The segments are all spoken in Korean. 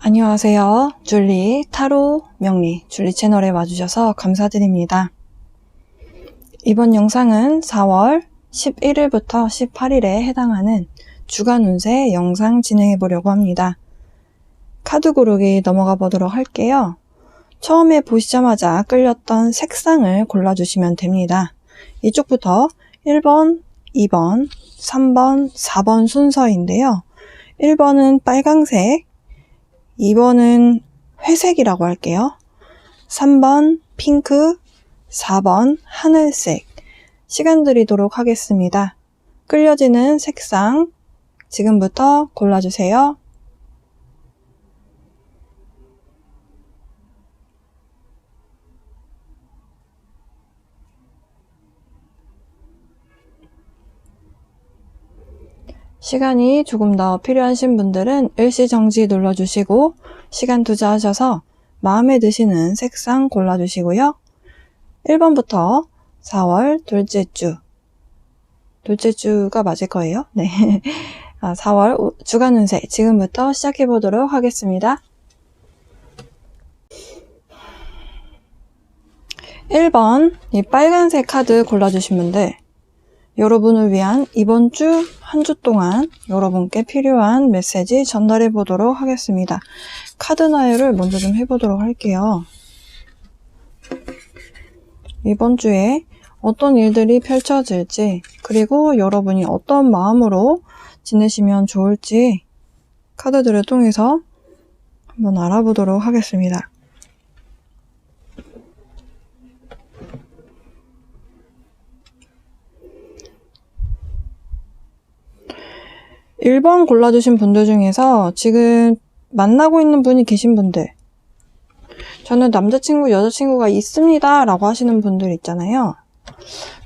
안녕하세요. 줄리 타로 명리 줄리 채널에 와주셔서 감사드립니다. 이번 영상은 4월 11일부터 18일에 해당하는 주간 운세 영상 진행해 보려고 합니다. 카드 고르기 넘어가 보도록 할게요. 처음에 보시자마자 끌렸던 색상을 골라주시면 됩니다. 이쪽부터 1번, 2번, 3번, 4번 순서인데요. 1번은 빨강색, 2번은 회색이라고 할게요. 3번 핑크, 4번 하늘색. 시간 드리도록 하겠습니다. 끌려지는 색상 지금부터 골라주세요. 시간이 조금 더 필요하신 분들은 일시정지 눌러주시고 시간 투자하셔서 마음에 드시는 색상 골라주시고요. 1번부터 4월 둘째 주가 맞을 거예요. 네. 4월 주간 운세 지금부터 시작해 보도록 하겠습니다. 1번 이 빨간색 카드 골라주신 분들, 여러분을 위한 이번 주 한 주 동안 여러분께 필요한 메시지 전달해 보도록 하겠습니다. 카드 나열을 먼저 좀 해보도록 할게요. 이번 주에 어떤 일들이 펼쳐질지, 그리고 여러분이 어떤 마음으로 지내시면 좋을지 카드들을 통해서 한번 알아보도록 하겠습니다. 1번 골라주신 분들 중에서 지금 만나고 있는 분이 계신 분들, 저는 남자친구, 여자친구가 있습니다 라고 하시는 분들 있잖아요.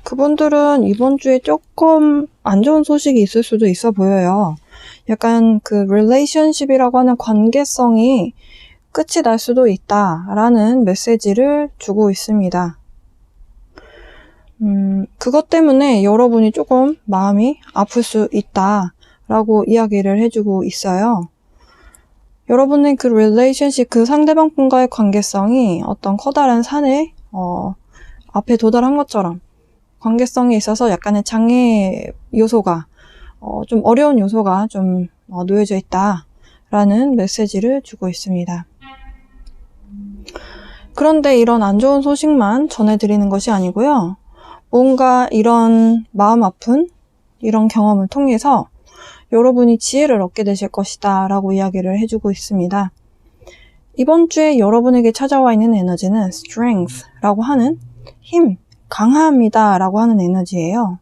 그분들은 이번 주에 조금 안 좋은 소식이 있을 수도 있어 보여요. 약간 그 relationship이라고 하는 관계성이 끝이 날 수도 있다라는 메시지를 주고 있습니다. 그것 때문에 여러분이 조금 마음이 아플 수 있다 라고 이야기를 해주고 있어요. 여러분의 그 relationship, 그 상대방 분과의 관계성이 어떤 커다란 산에 앞에 도달한 것처럼 관계성에 있어서 약간의 장애 요소가 좀 어려운 요소가 좀 놓여져 있다라는 메시지를 주고 있습니다. 그런데 이런 안 좋은 소식만 전해드리는 것이 아니고요. 뭔가 이런 마음 아픈 이런 경험을 통해서 여러분이 지혜를 얻게 되실 것이다 라고 이야기를 해주고 있습니다. 이번 주에 여러분에게 찾아와 있는 에너지는 strength 라고 하는 힘, 강합니다 라고 하는 에너지예요.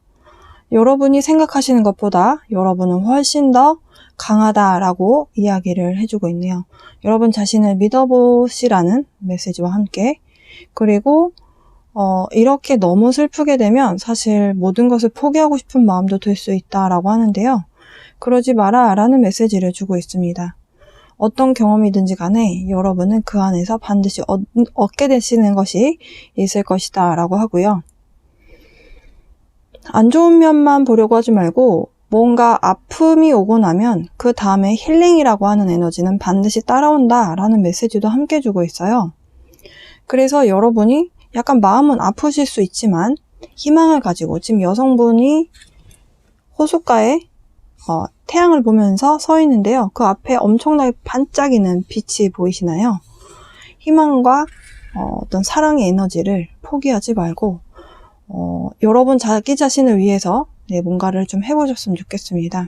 여러분이 생각하시는 것보다 여러분은 훨씬 더 강하다 라고 이야기를 해주고 있네요. 여러분 자신을 믿어보시라는 메시지와 함께, 그리고 이렇게 너무 슬프게 되면 사실 모든 것을 포기하고 싶은 마음도 들 수 있다라고 하는데요. 그러지 마라 라는 메시지를 주고 있습니다. 어떤 경험이든지 간에 여러분은 그 안에서 반드시 얻게 되시는 것이 있을 것이다 라고 하고요. 안 좋은 면만 보려고 하지 말고 뭔가 아픔이 오고 나면 그 다음에 힐링이라고 하는 에너지는 반드시 따라온다 라는 메시지도 함께 주고 있어요. 그래서 여러분이 약간 마음은 아프실 수 있지만 희망을 가지고, 지금 여성분이 호숫가에 태양을 보면서 서 있는데요. 그 앞에 엄청나게 반짝이는 빛이 보이시나요? 희망과 어떤 사랑의 에너지를 포기하지 말고 여러분 자기 자신을 위해서 뭔가를 좀 해보셨으면 좋겠습니다.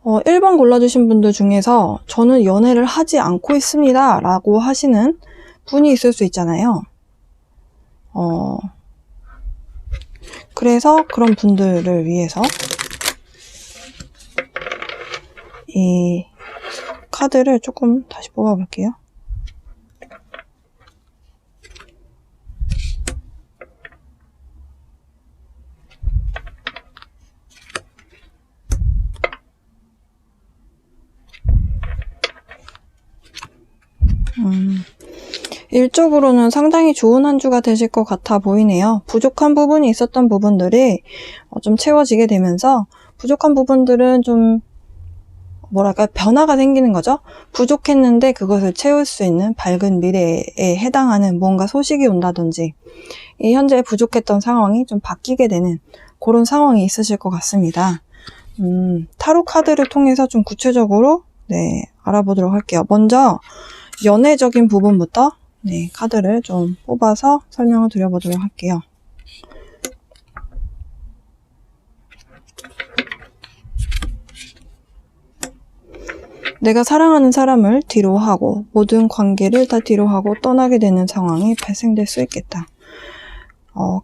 1번 골라주신 분들 중에서 저는 연애를 하지 않고 있습니다 라고 하시는 분이 있을 수 있잖아요. 그래서 그런 분들을 위해서 이 카드를 조금 다시 뽑아볼게요. 일적으로는 상당히 좋은 한 주가 되실 것 같아 보이네요. 부족한 부분이 있었던 부분들이 좀 채워지게 되면서 부족한 부분들은 좀 뭐랄까 변화가 생기는 거죠. 부족했는데 그것을 채울 수 있는 밝은 미래에 해당하는 뭔가 소식이 온다든지 이 현재 부족했던 상황이 좀 바뀌게 되는 그런 상황이 있으실 것 같습니다. 타로 카드를 통해서 좀 구체적으로 알아보도록 할게요. 먼저 연애적인 부분부터 카드를 좀 뽑아서 설명을 드려보도록 할게요. 내가 사랑하는 사람을 뒤로 하고 모든 관계를 다 뒤로 하고 떠나게 되는 상황이 발생될 수 있겠다.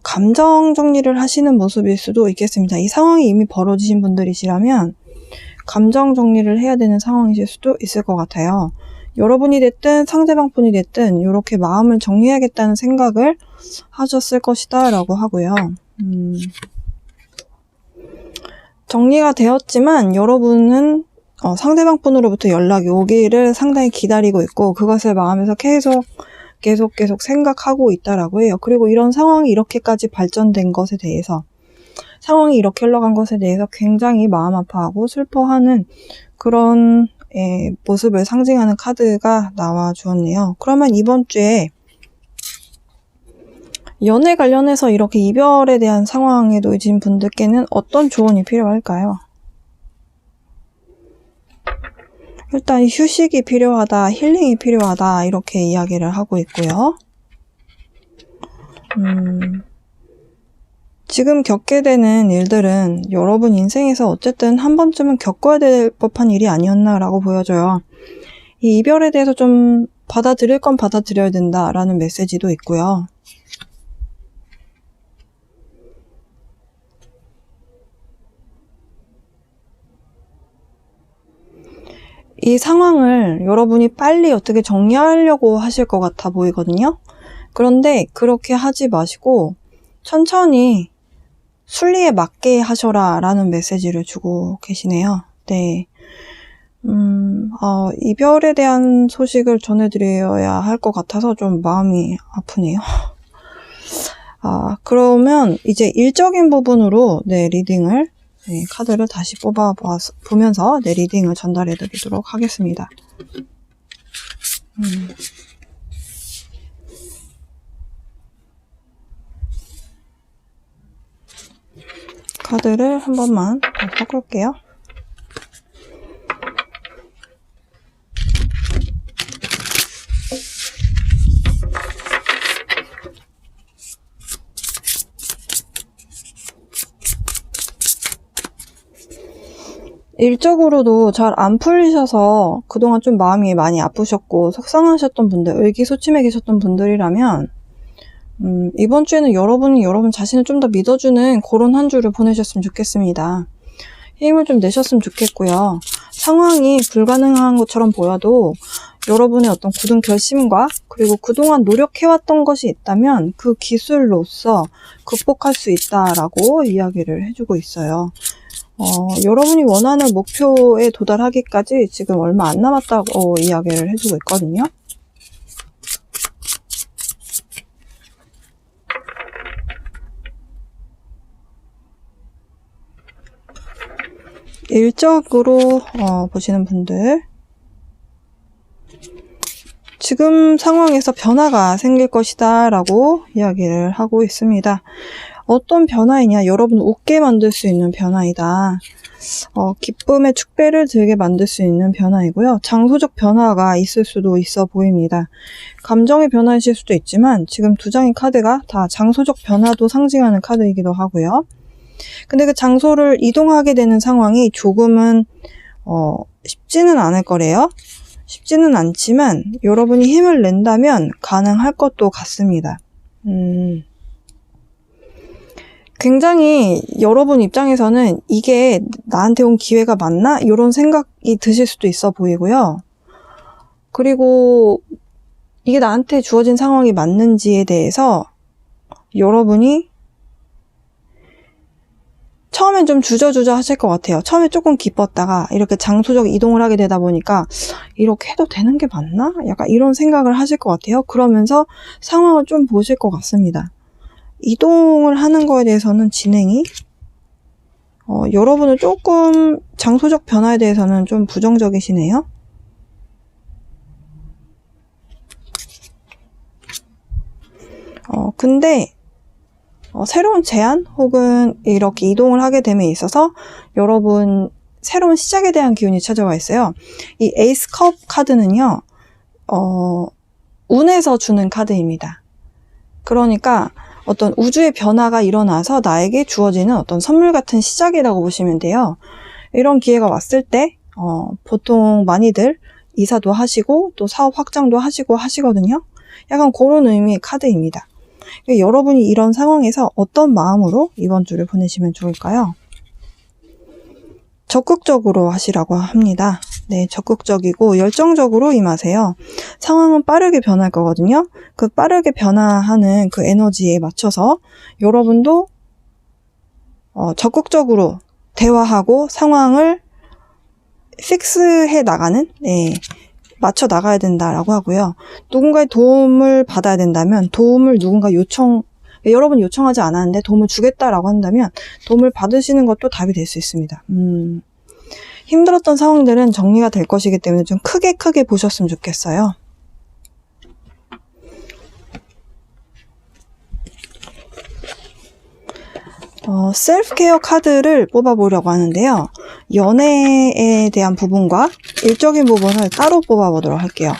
감정 정리를 하시는 모습일 수도 있겠습니다. 이 상황이 이미 벌어지신 분들이시라면 감정 정리를 해야 되는 상황이실 수도 있을 것 같아요. 여러분이 됐든 상대방분이 됐든 이렇게 마음을 정리해야겠다는 생각을 하셨을 것이다 라고 하고요. 정리가 되었지만 여러분은 상대방분으로부터 연락이 오기를 상당히 기다리고 있고 그것을 마음에서 계속 생각하고 있다라고 해요. 그리고 이런 상황이 이렇게까지 발전된 것에 대해서 상황이 이렇게 흘러간 것에 대해서 굉장히 마음 아파하고 슬퍼하는 그런 모습을 상징하는 카드가 나와 주었네요. 그러면 이번 주에 연애 관련해서 이렇게 이별에 대한 상황에 놓이신 분들께는 어떤 조언이 필요할까요? 일단 휴식이 필요하다, 힐링이 필요하다 이렇게 이야기를 하고 있고요. 지금 겪게 되는 일들은 여러분 인생에서 어쨌든 한 번쯤은 겪어야 될 법한 일이 아니었나라고 보여져요. 이 이별에 대해서 좀 받아들일 건 받아들여야 된다라는 메시지도 있고요. 이 상황을 여러분이 빨리 어떻게 정리하려고 하실 것 같아 보이거든요. 그런데 그렇게 하지 마시고 천천히 순리에 맞게 하셔라 라는 메시지를 주고 계시네요. 이별에 대한 소식을 전해드려야 할 것 같아서 좀 마음이 아프네요. 그러면 이제 일적인 부분으로 리딩을 카드를 다시 보면서 리딩을 전달해 드리도록 하겠습니다. 카드를 한 번만 더 섞을게요. 일적으로도 잘 안 풀리셔서 그동안 좀 마음이 많이 아프셨고 속상하셨던 분들, 의기소침해 계셨던 분들이라면 이번 주에는 여러분이 여러분 자신을 좀 더 믿어주는 그런 한 주를 보내셨으면 좋겠습니다. 힘을 좀 내셨으면 좋겠고요. 상황이 불가능한 것처럼 보여도 여러분의 어떤 굳은 결심과 그리고 그동안 노력해왔던 것이 있다면 그 기술로서 극복할 수 있다라고 이야기를 해주고 있어요. 여러분이 원하는 목표에 도달하기까지 지금 얼마 안 남았다고 이야기를 해주고 있거든요. 일적으로 보시는 분들 지금 상황에서 변화가 생길 것이다 라고 이야기를 하고 있습니다. 어떤 변화이냐? 여러분 웃게 만들 수 있는 변화이다. 기쁨의 축배를 들게 만들 수 있는 변화이고요. 장소적 변화가 있을 수도 있어 보입니다. 감정의 변화이실 수도 있지만 지금 두 장의 카드가 다 장소적 변화도 상징하는 카드이기도 하고요. 근데 그 장소를 이동하게 되는 상황이 조금은 쉽지는 않을 거래요. 쉽지는 않지만 여러분이 힘을 낸다면 가능할 것도 같습니다. 굉장히 여러분 입장에서는 이게 나한테 온 기회가 맞나? 이런 생각이 드실 수도 있어 보이고요. 그리고 이게 나한테 주어진 상황이 맞는지에 대해서 여러분이 처음엔 좀 주저주저 하실 것 같아요. 처음에 조금 기뻤다가 이렇게 장소적 이동을 하게 되다 보니까 이렇게 해도 되는 게 맞나? 약간 이런 생각을 하실 것 같아요. 그러면서 상황을 좀 보실 것 같습니다. 이동을 하는 거에 대해서는 진행이 여러분은 조금 장소적 변화에 대해서는 좀 부정적이시네요. 근데 새로운 제안 혹은 이렇게 이동을 하게 됨에 있어서 여러분 새로운 시작에 대한 기운이 찾아와 있어요. 이 에이스 컵 카드는요, 운에서 주는 카드입니다. 그러니까 어떤 우주의 변화가 일어나서 나에게 주어지는 어떤 선물 같은 시작이라고 보시면 돼요. 이런 기회가 왔을 때 보통 많이들 이사도 하시고 또 사업 확장도 하시고 하시거든요. 약간 그런 의미의 카드입니다. 여러분이 이런 상황에서 어떤 마음으로 이번 주를 보내시면 좋을까요? 적극적으로 하시라고 합니다. 네, 적극적이고 열정적으로 임하세요. 상황은 빠르게 변할 거거든요. 그 빠르게 변화하는 그 에너지에 맞춰서 여러분도 적극적으로 대화하고 상황을 픽스해 나가는, 네, 맞춰 나가야 된다라고 하고요. 누군가의 도움을 받아야 된다면 도움을 누군가 여러분이 요청하지 않았는데 도움을 주겠다라고 한다면 도움을 받으시는 것도 답이 될 수 있습니다. 힘들었던 상황들은 정리가 될 것이기 때문에 좀 크게 보셨으면 좋겠어요. 셀프 케어 카드를 뽑아보려고 하는데요. 연애에 대한 부분과 일적인 부분을 따로 뽑아보도록 할게요.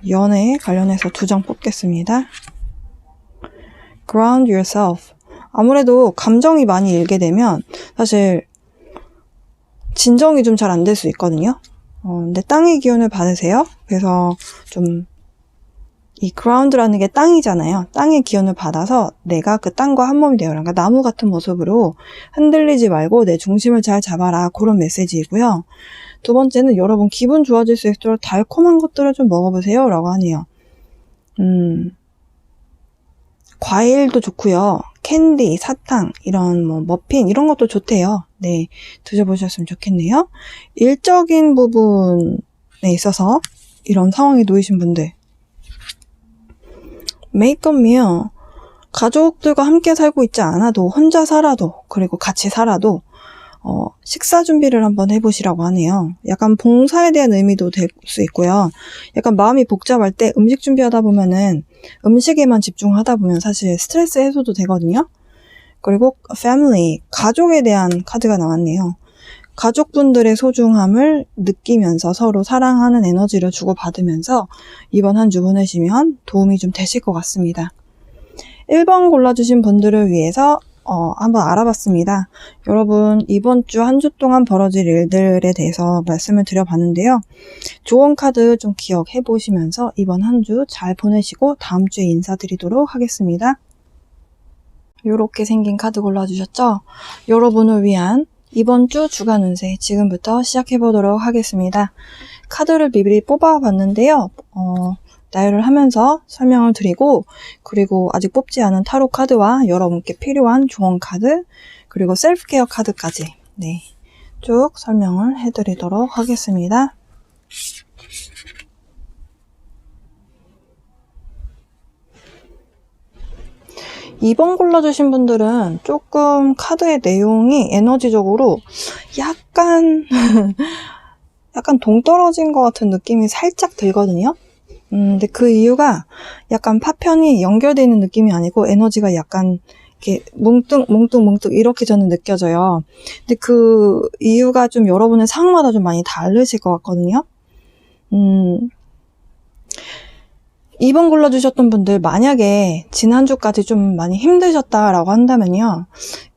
연애에 관련해서 2장 뽑겠습니다. Ground yourself. 아무래도 감정이 많이 일게 되면 사실 진정이 좀 잘 안 될 수 있거든요. 근데 땅의 기운을 받으세요. 그래서 좀 이 ground라는 게 땅이잖아요. 땅의 기운을 받아서 내가 그 땅과 한 몸이 되어라. 그러니까 나무 같은 모습으로 흔들리지 말고 내 중심을 잘 잡아라. 그런 메시지이고요. 2번째는 여러분 기분 좋아질 수 있도록 달콤한 것들을 좀 먹어보세요. 라고 하네요. 과일도 좋고요. 캔디, 사탕, 이런 머핀 이런 것도 좋대요. 네, 드셔보셨으면 좋겠네요. 일적인 부분에 있어서 이런 상황에 놓이신 분들, make a meal. 가족들과 함께 살고 있지 않아도 혼자 살아도 그리고 같이 살아도 식사 준비를 한번 해보시라고 하네요. 약간 봉사에 대한 의미도 될 수 있고요. 약간 마음이 복잡할 때 음식 준비하다 보면은 음식에만 집중하다 보면 사실 스트레스 해소도 되거든요. 그리고 family, 가족에 대한 카드가 나왔네요. 가족분들의 소중함을 느끼면서 서로 사랑하는 에너지를 주고받으면서 이번 한 주 보내시면 도움이 좀 되실 것 같습니다. 1번 골라주신 분들을 위해서 한번 알아봤습니다. 여러분 이번 주 한 주 동안 벌어질 일들에 대해서 말씀을 드려봤는데요. 좋은 카드 좀 기억해 보시면서 이번 한 주 잘 보내시고 다음 주에 인사드리도록 하겠습니다. 이렇게 생긴 카드 골라주셨죠? 여러분을 위한 이번 주 주간 운세 지금부터 시작해 보도록 하겠습니다. 카드를 미리 뽑아봤는데요. 나열을 하면서 설명을 드리고, 그리고 아직 뽑지 않은 타로 카드와 여러분께 필요한 조언 카드, 그리고 셀프 케어 카드까지, 네, 쭉 설명을 해드리도록 하겠습니다. 2번 골라주신 분들은 조금 카드의 내용이 에너지적으로 약간 동떨어진 것 같은 느낌이 살짝 들거든요. 근데 그 이유가 약간 파편이 연결되어 있는 느낌이 아니고 에너지가 약간 이렇게 뭉뚱 이렇게 저는 느껴져요. 근데 그 이유가 좀 여러분의 상황마다 좀 많이 다르실 것 같거든요. 2번 골라주셨던 분들, 만약에 지난주까지 좀 많이 힘드셨다라고 한다면요,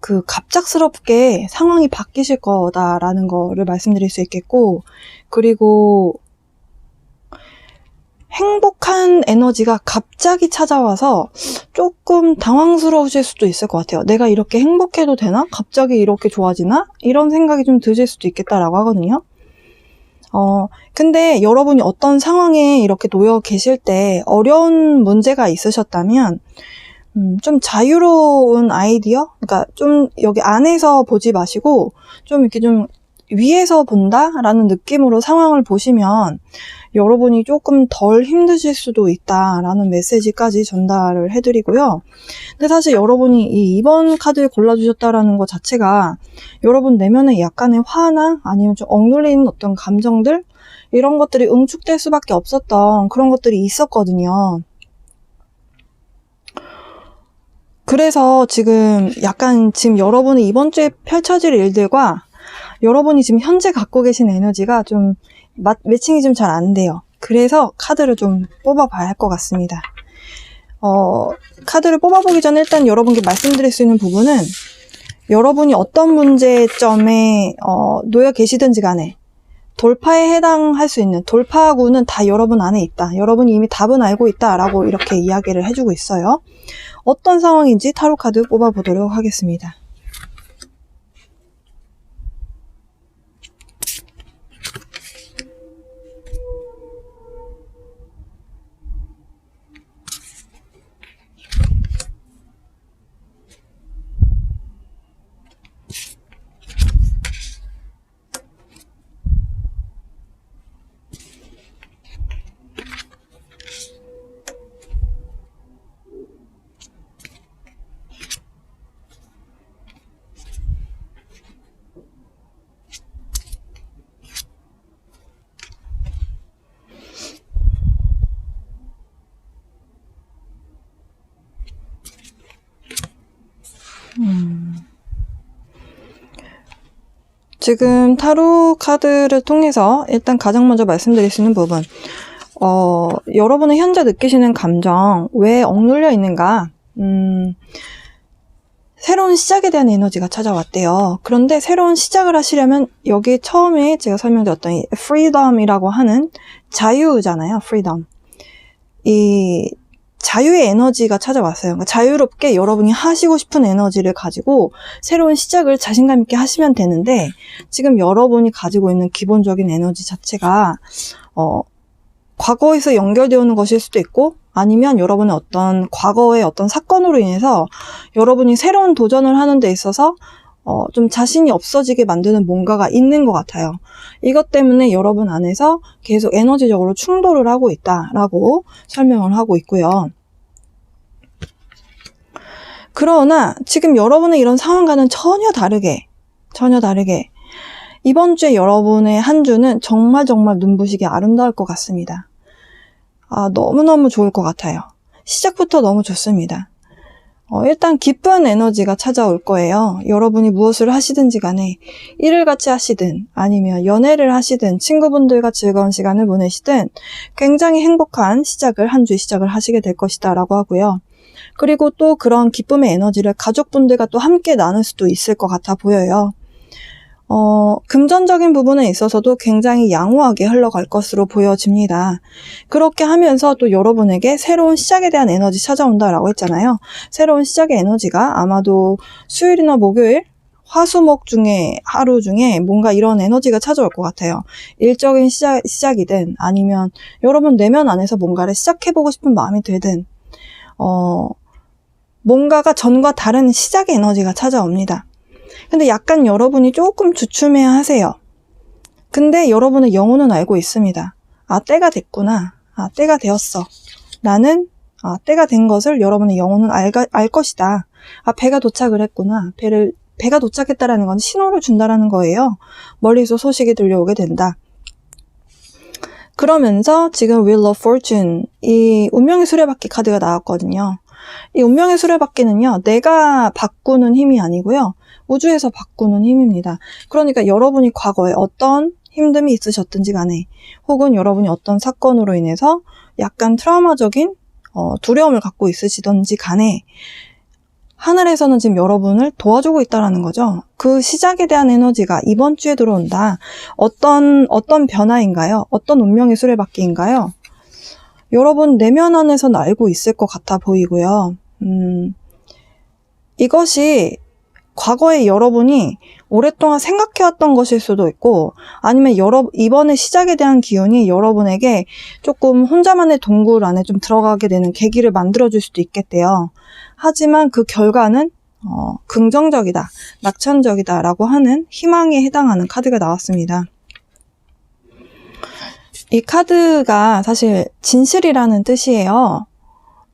그 갑작스럽게 상황이 바뀌실 거다라는 거를 말씀드릴 수 있겠고, 그리고 행복한 에너지가 갑자기 찾아와서 조금 당황스러우실 수도 있을 것 같아요. 내가 이렇게 행복해도 되나? 갑자기 이렇게 좋아지나? 이런 생각이 좀 드실 수도 있겠다라고 하거든요. 근데 여러분이 어떤 상황에 이렇게 놓여 계실 때 어려운 문제가 있으셨다면, 좀 자유로운 아이디어? 그러니까 좀 여기 안에서 보지 마시고, 좀 이렇게 좀 위에서 본다라는 느낌으로 상황을 보시면 여러분이 조금 덜 힘드실 수도 있다라는 메시지까지 전달을 해드리고요. 근데 사실 여러분이 이 2번 카드를 골라주셨다라는 것 자체가 여러분 내면에 약간의 화나 아니면 좀 억눌리는 어떤 감정들 이런 것들이 응축될 수밖에 없었던 그런 것들이 있었거든요. 그래서 지금 여러분이 이번 주에 펼쳐질 일들과 여러분이 지금 현재 갖고 계신 에너지가 좀 매칭이 좀 잘 안 돼요. 그래서 카드를 좀 뽑아봐야 할 것 같습니다. 카드를 뽑아보기 전에 일단 여러분께 말씀드릴 수 있는 부분은 여러분이 어떤 문제점에 놓여 계시든지 간에 돌파에 해당할 수 있는 돌파구는 다 여러분 안에 있다. 여러분이 이미 답은 알고 있다라고 이렇게 이야기를 해주고 있어요. 어떤 상황인지 타로 카드 뽑아보도록 하겠습니다. 지금 타로 카드를 통해서 일단 가장 먼저 말씀드릴 수 있는 부분, 여러분의 현재 느끼시는 감정, 왜 억눌려 있는가? 새로운 시작에 대한 에너지가 찾아왔대요. 그런데 새로운 시작을 하시려면 여기 처음에 제가 설명드렸던 이 freedom이라고 하는 자유잖아요. freedom. 이 자유의 에너지가 찾아왔어요. 그러니까 자유롭게 여러분이 하시고 싶은 에너지를 가지고 새로운 시작을 자신감 있게 하시면 되는데 지금 여러분이 가지고 있는 기본적인 에너지 자체가 과거에서 연결되어 오는 것일 수도 있고 아니면 여러분의 어떤 과거의 어떤 사건으로 인해서 여러분이 새로운 도전을 하는 데 있어서 좀 자신이 없어지게 만드는 뭔가가 있는 것 같아요. 이것 때문에 여러분 안에서 계속 에너지적으로 충돌을 하고 있다라고 설명을 하고 있고요. 그러나 지금 여러분의 이런 상황과는 전혀 다르게 이번 주에 여러분의 한 주는 정말 눈부시게 아름다울 것 같습니다. 너무너무 좋을 것 같아요. 시작부터 너무 좋습니다. 일단 기쁜 에너지가 찾아올 거예요. 여러분이 무엇을 하시든지 간에 일을 같이 하시든 아니면 연애를 하시든 친구분들과 즐거운 시간을 보내시든 굉장히 행복한 한 주의 시작을 하시게 될 것이다 라고 하고요. 그리고 또 그런 기쁨의 에너지를 가족분들과 또 함께 나눌 수도 있을 것 같아 보여요. 금전적인 부분에 있어서도 굉장히 양호하게 흘러갈 것으로 보여집니다. 그렇게 하면서 또 여러분에게 새로운 시작에 대한 에너지 찾아온다라고 했잖아요. 새로운 시작의 에너지가 아마도 수요일이나 목요일, 화수목 중에 하루 중에 뭔가 이런 에너지가 찾아올 것 같아요. 일적인 시작이든 아니면 여러분 내면 안에서 뭔가를 시작해보고 싶은 마음이 들든 뭔가가 전과 다른 시작의 에너지가 찾아옵니다. 근데 약간 여러분이 조금 주춤해야 하세요. 근데 여러분의 영혼은 알고 있습니다. 때가 됐구나. 때가 되었어. 나는 때가 된 것을 여러분의 영혼은 알 것이다. 배가 도착을 했구나. 배가 도착했다라는 건 신호를 준다라는 거예요. 멀리서 소식이 들려오게 된다. 그러면서 지금 Wheel of Fortune, 이 운명의 수레바퀴 카드가 나왔거든요. 이 운명의 수레바퀴는요, 내가 바꾸는 힘이 아니고요. 우주에서 바꾸는 힘입니다. 그러니까 여러분이 과거에 어떤 힘듦이 있으셨든지 간에 혹은 여러분이 어떤 사건으로 인해서 약간 트라우마적인 두려움을 갖고 있으시든지 간에 하늘에서는 지금 여러분을 도와주고 있다는 거죠. 그 시작에 대한 에너지가 이번 주에 들어온다. 어떤 변화인가요? 어떤 운명의 수레바퀴인가요? 여러분 내면 안에서는 알고 있을 것 같아 보이고요. 이것이 과거에 여러분이 오랫동안 생각해왔던 것일 수도 있고 아니면 이번에 시작에 대한 기운이 여러분에게 조금 혼자만의 동굴 안에 좀 들어가게 되는 계기를 만들어줄 수도 있겠대요. 하지만 그 결과는 긍정적이다, 낙천적이다 라고 하는 희망에 해당하는 카드가 나왔습니다. 이 카드가 사실 진실이라는 뜻이에요.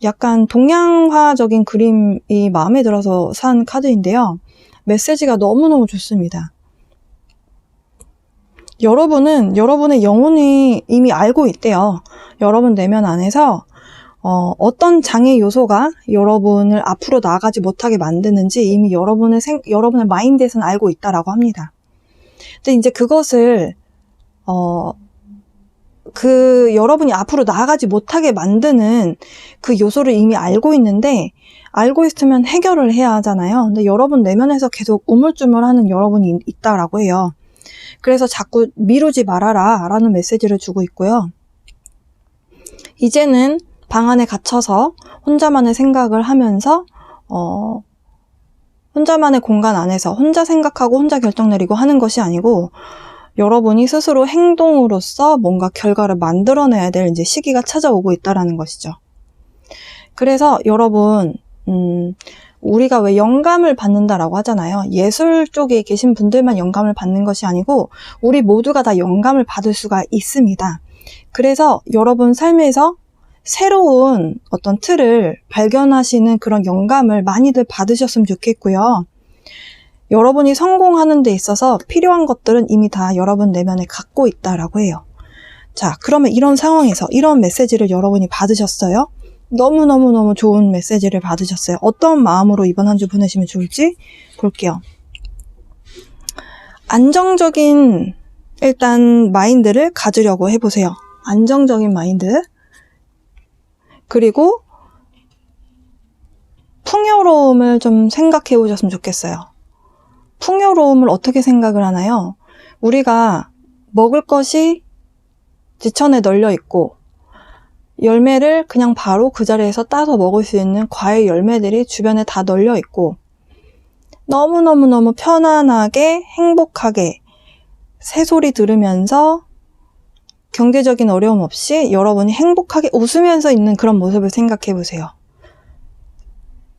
약간 동양화적인 그림이 마음에 들어서 산 카드인데요. 메시지가 너무너무 좋습니다. 여러분은 여러분의 영혼이 이미 알고 있대요. 여러분 내면 안에서 어떤 장애 요소가 여러분을 앞으로 나아가지 못하게 만드는지 이미 여러분의 마인드에서는 알고 있다라고 합니다. 근데 이제 그것을 여러분이 앞으로 나아가지 못하게 만드는 그 요소를 이미 알고 있는데, 알고 있으면 해결을 해야 하잖아요. 근데 여러분 내면에서 계속 우물쭈물하는 여러분이 있다라고 해요. 그래서 자꾸 미루지 말아라 라는 메시지를 주고 있고요. 이제는 방 안에 갇혀서 혼자만의 생각을 하면서 혼자만의 공간 안에서 혼자 생각하고 혼자 결정 내리고 하는 것이 아니고, 여러분이 스스로 행동으로써 뭔가 결과를 만들어내야 될 이제 시기가 찾아오고 있다라는 것이죠. 그래서 여러분, 우리가 왜 영감을 받는다라고 하잖아요. 예술 쪽에 계신 분들만 영감을 받는 것이 아니고 우리 모두가 다 영감을 받을 수가 있습니다. 그래서 여러분 삶에서 새로운 어떤 틀을 발견하시는 그런 영감을 많이들 받으셨으면 좋겠고요. 여러분이 성공하는 데 있어서 필요한 것들은 이미 다 여러분 내면에 갖고 있다라고 해요. 자, 그러면 이런 상황에서 이런 메시지를 여러분이 받으셨어요? 너무너무너무 좋은 메시지를 받으셨어요. 어떤 마음으로 이번 한 주 보내시면 좋을지 볼게요. 안정적인 일단 마인드를 가지려고 해보세요. 안정적인 마인드. 그리고 풍요로움을 좀 생각해 보셨으면 좋겠어요. 풍요로움을 어떻게 생각을 하나요? 우리가 먹을 것이 지천에 널려 있고 열매를 그냥 바로 그 자리에서 따서 먹을 수 있는 과일 열매들이 주변에 다 널려 있고 너무너무너무 편안하게 행복하게 새소리 들으면서 경제적인 어려움 없이 여러분이 행복하게 웃으면서 있는 그런 모습을 생각해 보세요.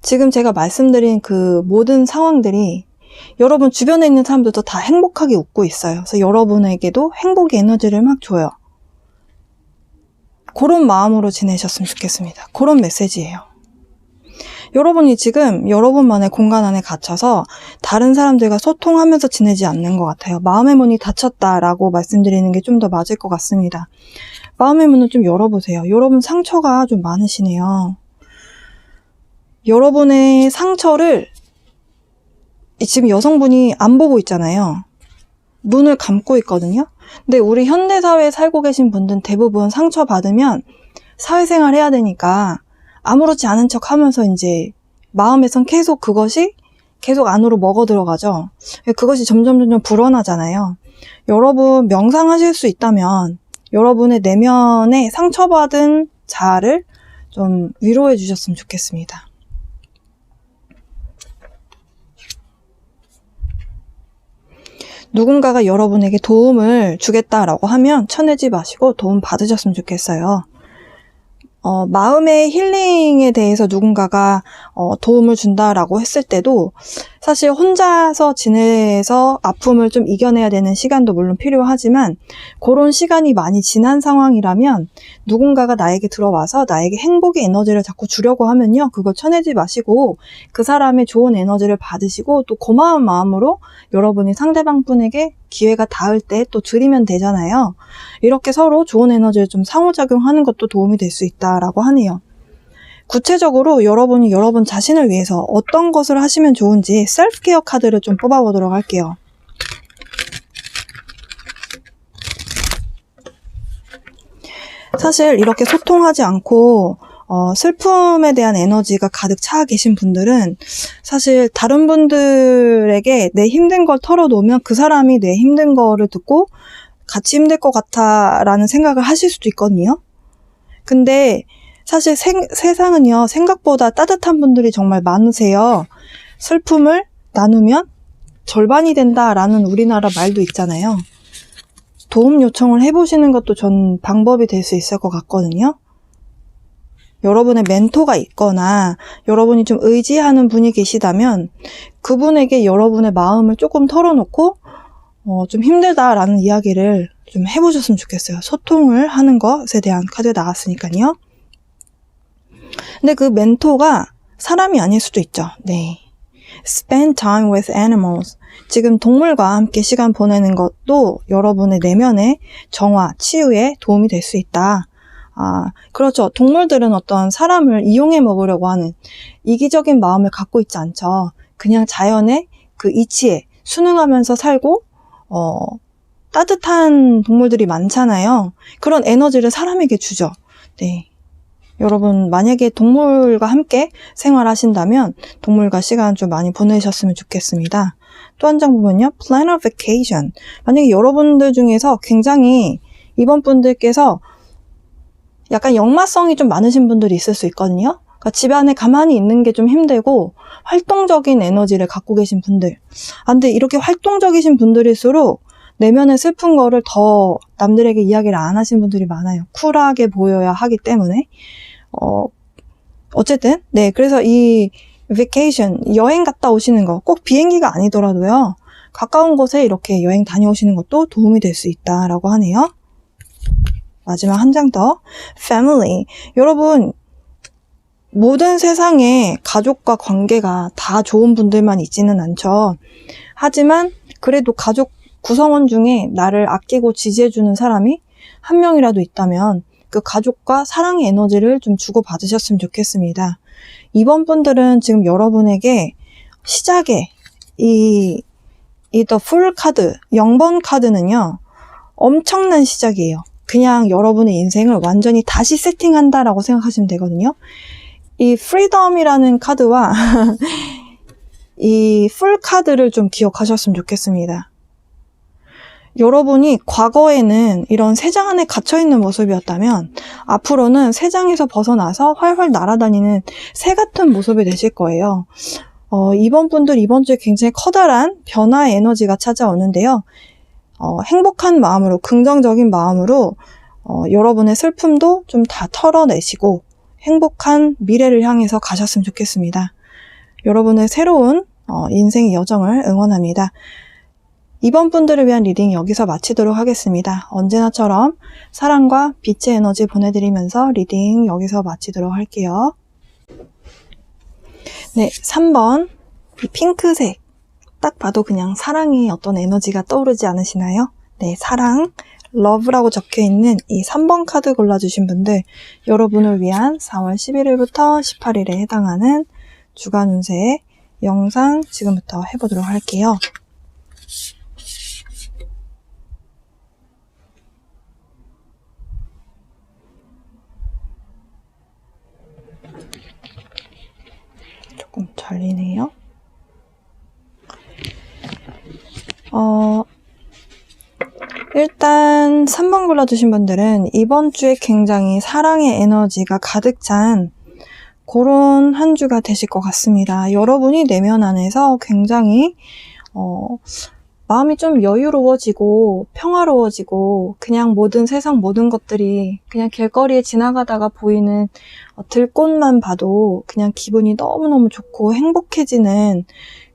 지금 제가 말씀드린 그 모든 상황들이 여러분 주변에 있는 사람들도 다 행복하게 웃고 있어요. 그래서 여러분에게도 행복의 에너지를 막 줘요. 그런 마음으로 지내셨으면 좋겠습니다. 그런 메시지예요. 여러분이 지금 여러분만의 공간 안에 갇혀서 다른 사람들과 소통하면서 지내지 않는 것 같아요. 마음의 문이 닫혔다라고 말씀드리는 게 좀 더 맞을 것 같습니다. 마음의 문을 좀 열어보세요. 여러분 상처가 좀 많으시네요. 여러분의 상처를 지금 여성분이 안 보고 있잖아요. 눈을 감고 있거든요. 근데 우리 현대사회에 살고 계신 분들은 대부분 상처받으면 사회생활 해야 되니까 아무렇지 않은 척 하면서 이제 마음에선 계속 그것이 계속 안으로 먹어 들어가죠. 그것이 점점 불어나잖아요. 여러분 명상하실 수 있다면 여러분의 내면에 상처받은 자아를 좀 위로해 주셨으면 좋겠습니다. 누군가가 여러분에게 도움을 주겠다라고 하면 쳐내지 마시고 도움 받으셨으면 좋겠어요. 마음의 힐링에 대해서 누군가가 도움을 준다라고 했을 때도 사실 혼자서 지내서 아픔을 좀 이겨내야 되는 시간도 물론 필요하지만 그런 시간이 많이 지난 상황이라면 누군가가 나에게 들어와서 나에게 행복의 에너지를 자꾸 주려고 하면요. 그걸 쳐내지 마시고 그 사람의 좋은 에너지를 받으시고 또 고마운 마음으로 여러분이 상대방 분에게 기회가 닿을 때 또 드리면 되잖아요. 이렇게 서로 좋은 에너지를 좀 상호작용하는 것도 도움이 될 수 있다라고 하네요. 구체적으로 여러분이 여러분 자신을 위해서 어떤 것을 하시면 좋은지 셀프케어 카드를 좀 뽑아보도록 할게요. 사실 이렇게 소통하지 않고 슬픔에 대한 에너지가 가득 차 계신 분들은 사실 다른 분들에게 내 힘든 걸 털어놓으면 그 사람이 내 힘든 거를 듣고 같이 힘들 것 같아 라는 생각을 하실 수도 있거든요. 근데 사실 세상은요 생각보다 따뜻한 분들이 정말 많으세요. 슬픔을 나누면 절반이 된다라는 우리나라 말도 있잖아요. 도움 요청을 해보시는 것도 전 방법이 될 수 있을 것 같거든요. 여러분의 멘토가 있거나 여러분이 좀 의지하는 분이 계시다면 그분에게 여러분의 마음을 조금 털어놓고 좀 힘들다라는 이야기를 좀 해보셨으면 좋겠어요. 소통을 하는 것에 대한 카드가 나왔으니까요. 근데 그 멘토가 사람이 아닐 수도 있죠. 네. Spend time with animals. 지금 동물과 함께 시간 보내는 것도 여러분의 내면의 정화, 치유에 도움이 될 수 있다. 그렇죠. 동물들은 어떤 사람을 이용해 먹으려고 하는 이기적인 마음을 갖고 있지 않죠. 그냥 자연의 그 이치에 순응하면서 살고, 따뜻한 동물들이 많잖아요. 그런 에너지를 사람에게 주죠. 네. 여러분, 만약에 동물과 함께 생활하신다면 동물과 시간 좀 많이 보내셨으면 좋겠습니다. 또 한 장 보면요. Plan a vacation. 만약에 여러분들 중에서 굉장히 이번 분들께서 약간 역마성이 좀 많으신 분들이 있을 수 있거든요. 그러니까 집안에 가만히 있는 게 좀 힘들고 활동적인 에너지를 갖고 계신 분들. 근데 이렇게 활동적이신 분들일수록 내면의 슬픈 거를 더 남들에게 이야기를 안 하신 분들이 많아요. 쿨하게 보여야 하기 때문에. 어쨌든, 네. 그래서 이 vacation, 여행 갔다 오시는 거, 꼭 비행기가 아니더라도요. 가까운 곳에 이렇게 여행 다녀오시는 것도 도움이 될 수 있다라고 하네요. 마지막 한 장 더. family. 여러분, 모든 세상에 가족과 관계가 다 좋은 분들만 있지는 않죠. 하지만 그래도 가족 구성원 중에 나를 아끼고 지지해주는 사람이 한 명이라도 있다면 그 가족과 사랑의 에너지를 좀 주고받으셨으면 좋겠습니다. 이번 분들은 지금 여러분에게 시작에 이 The Fool 카드, 0번 카드는요. 엄청난 시작이에요. 그냥 여러분의 인생을 완전히 다시 세팅한다라고 생각하시면 되거든요. 이 프리덤이라는 카드와 이 풀 카드를 좀 기억하셨으면 좋겠습니다. 여러분이 과거에는 이런 새장 안에 갇혀있는 모습이었다면 앞으로는 새장에서 벗어나서 활활 날아다니는 새 같은 모습이 되실 거예요. 이번 분들 이번 주에 굉장히 커다란 변화의 에너지가 찾아오는데요. 행복한 마음으로, 긍정적인 마음으로 여러분의 슬픔도 좀 다 털어내시고 행복한 미래를 향해서 가셨으면 좋겠습니다. 여러분의 새로운 인생의 여정을 응원합니다. 이번 분들을 위한 리딩 여기서 마치도록 하겠습니다. 언제나처럼 사랑과 빛의 에너지 보내드리면서 리딩 여기서 마치도록 할게요. 네, 3번 이 핑크색 딱 봐도 그냥 사랑의 어떤 에너지가 떠오르지 않으시나요? 네, 사랑, 러브라고 적혀있는 이 3번 카드 골라주신 분들 여러분을 위한 4월 11일부터 18일에 해당하는 주간 운세 영상 지금부터 해보도록 할게요. 조금 잘리네요. 일단 3번 골라주신 분들은 이번 주에 굉장히 사랑의 에너지가 가득 찬 그런 한 주가 되실 것 같습니다. 여러분이 내면 안에서 굉장히 마음이 좀 여유로워지고 평화로워지고 그냥 세상 모든 것들이 그냥 길거리에 지나가다가 보이는 들꽃만 봐도 그냥 기분이 너무너무 좋고 행복해지는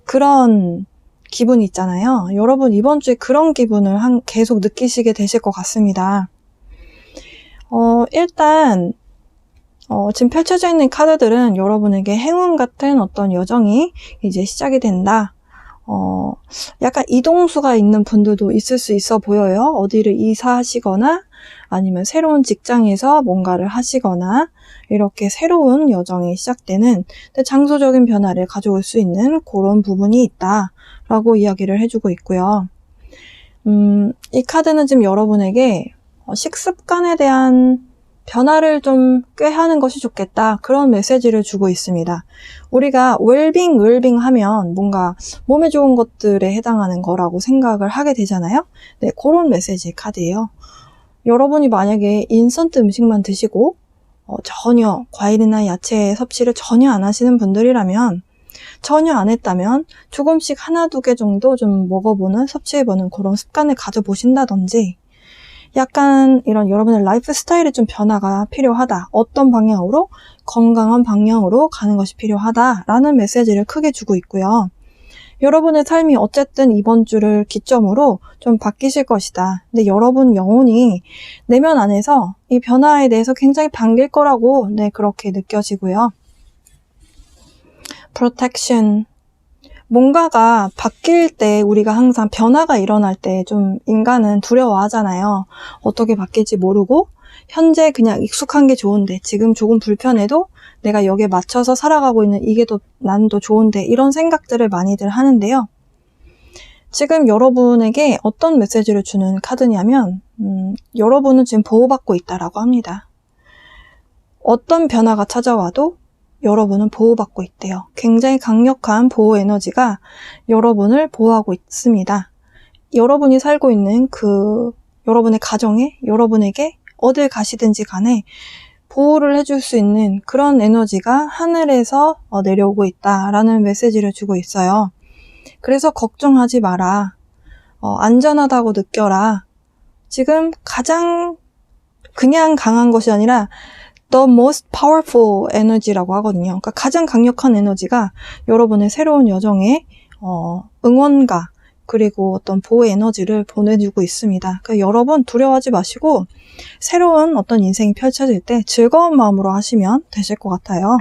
그런 기분이 있잖아요. 여러분 이번 주에 그런 기분을 계속 느끼시게 되실 것 같습니다. 일단 지금 펼쳐져 있는 카드들은 여러분에게 행운 같은 어떤 여정이 이제 시작이 된다. 약간 이동수가 있는 분들도 있을 수 있어 보여요. 어디를 이사하시거나 아니면 새로운 직장에서 뭔가를 하시거나 이렇게 새로운 여정이 시작되는 장소적인 변화를 가져올 수 있는 그런 부분이 있다라고 이야기를 해주고 있고요. 이 카드는 지금 여러분에게 식습관에 대한 변화를 좀 꾀하는 것이 좋겠다. 그런 메시지를 주고 있습니다. 우리가 웰빙 하면 뭔가 몸에 좋은 것들에 해당하는 거라고 생각을 하게 되잖아요. 네, 그런 메시지 카드예요. 여러분이 만약에 인스턴트 음식만 드시고 전혀 과일이나 야채 섭취를 전혀 안 하시는 분들이라면 전혀 안 했다면 조금씩 하나 두 개 정도 좀 먹어보는 섭취해보는 그런 습관을 가져보신다든지 약간 이런 여러분의 라이프 스타일에 좀 변화가 필요하다. 어떤 방향으로? 건강한 방향으로 가는 것이 필요하다라는 메시지를 크게 주고 있고요. 여러분의 삶이 어쨌든 이번 주를 기점으로 좀 바뀌실 것이다. 근데 여러분 영혼이 내면 안에서 이 변화에 대해서 굉장히 반길 거라고 그렇게 느껴지고요. protection. 뭔가가 바뀔 때 우리가 항상 변화가 일어날 때 좀 인간은 두려워하잖아요. 어떻게 바뀔지 모르고 현재 그냥 익숙한 게 좋은데 지금 조금 불편해도 내가 여기에 맞춰서 살아가고 있는 이게 나는 더 좋은데 이런 생각들을 많이들 하는데요. 지금 여러분에게 어떤 메시지를 주는 카드냐면 여러분은 지금 보호받고 있다라고 합니다. 어떤 변화가 찾아와도 여러분은 보호받고 있대요. 굉장히 강력한 보호 에너지가 여러분을 보호하고 있습니다. 여러분이 살고 있는 여러분의 가정에, 여러분에게 어딜 가시든지 간에 보호를 해줄 수 있는 그런 에너지가 하늘에서 내려오고 있다라는 메시지를 주고 있어요. 그래서 걱정하지 마라. 안전하다고 느껴라. 지금 가장 그냥 강한 것이 아니라 The most powerful energy라고 하거든요. 그러니까 가장 강력한 에너지가 여러분의 새로운 여정에 응원가 그리고 어떤 보호 에너지를 보내주고 있습니다. 그러니까 여러분 두려워하지 마시고 새로운 어떤 인생이 펼쳐질 때 즐거운 마음으로 하시면 되실 것 같아요.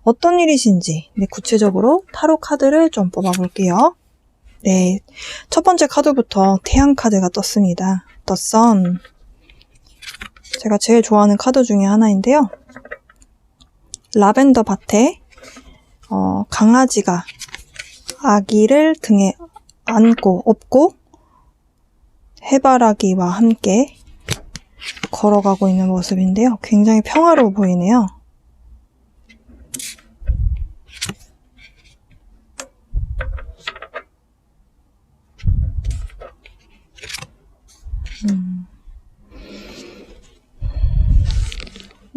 어떤 일이신지 구체적으로 타로 카드를 좀 뽑아볼게요. 네, 첫 번째 카드부터 태양 카드가 떴습니다. The Sun. 제가 제일 좋아하는 카드 중에 하나인데요. 라벤더 밭에 강아지가 아기를 등에 업고 해바라기와 함께 걸어가고 있는 모습인데요. 굉장히 평화로워 보이네요.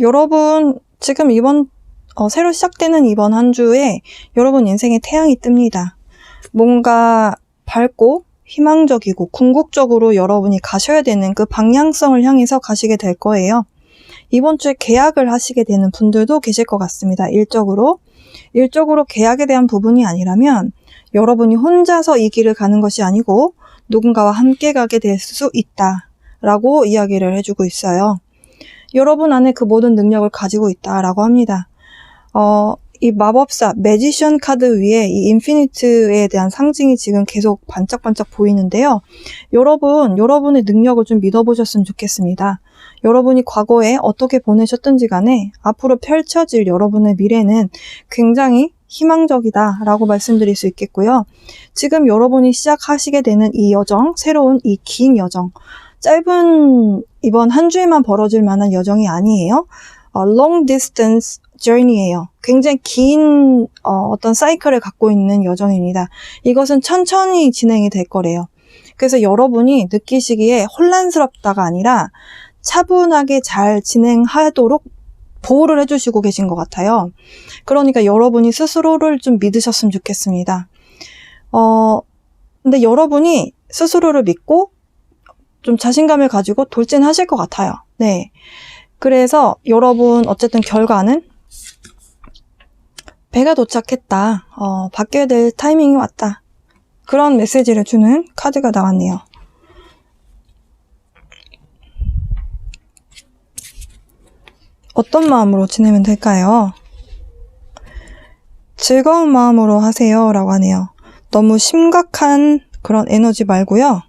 여러분 지금 새로 시작되는 이번 한 주에 여러분 인생에 태양이 뜹니다. 뭔가 밝고 희망적이고 궁극적으로 여러분이 가셔야 되는 그 방향성을 향해서 가시게 될 거예요. 이번 주에 계약을 하시게 되는 분들도 계실 것 같습니다. 일적으로 계약에 대한 부분이 아니라면 여러분이 혼자서 이 길을 가는 것이 아니고 누군가와 함께 가게 될 수 있다라고 이야기를 해주고 있어요. 여러분 안에 그 모든 능력을 가지고 있다라고 합니다. 이 마법사, 매지션 카드 위에 이 인피니트에 대한 상징이 지금 계속 반짝반짝 보이는데요. 여러분의 능력을 좀 믿어보셨으면 좋겠습니다. 여러분이 과거에 어떻게 보내셨든지 간에 앞으로 펼쳐질 여러분의 미래는 굉장히 희망적이다라고 말씀드릴 수 있겠고요. 지금 여러분이 시작하시게 되는 이 여정, 새로운 이 긴 여정, 짧은 이번 한 주에만 벌어질 만한 여정이 아니에요. long distance journey예요. 굉장히 긴 어떤 사이클을 갖고 있는 여정입니다. 이것은 천천히 진행이 될 거래요. 그래서 여러분이 느끼시기에 혼란스럽다가 아니라 차분하게 잘 진행하도록 보호를 해주시고 계신 것 같아요. 그러니까 여러분이 스스로를 좀 믿으셨으면 좋겠습니다. 근데 여러분이 스스로를 믿고 좀 자신감을 가지고 돌진하실 것 같아요. 네. 그래서 여러분 어쨌든 결과는 배가 도착했다. 바뀌어야 될 타이밍이 왔다. 그런 메시지를 주는 카드가 나왔네요. 어떤 마음으로 지내면 될까요? 즐거운 마음으로 하세요 라고 하네요. 너무 심각한 그런 에너지 말고요.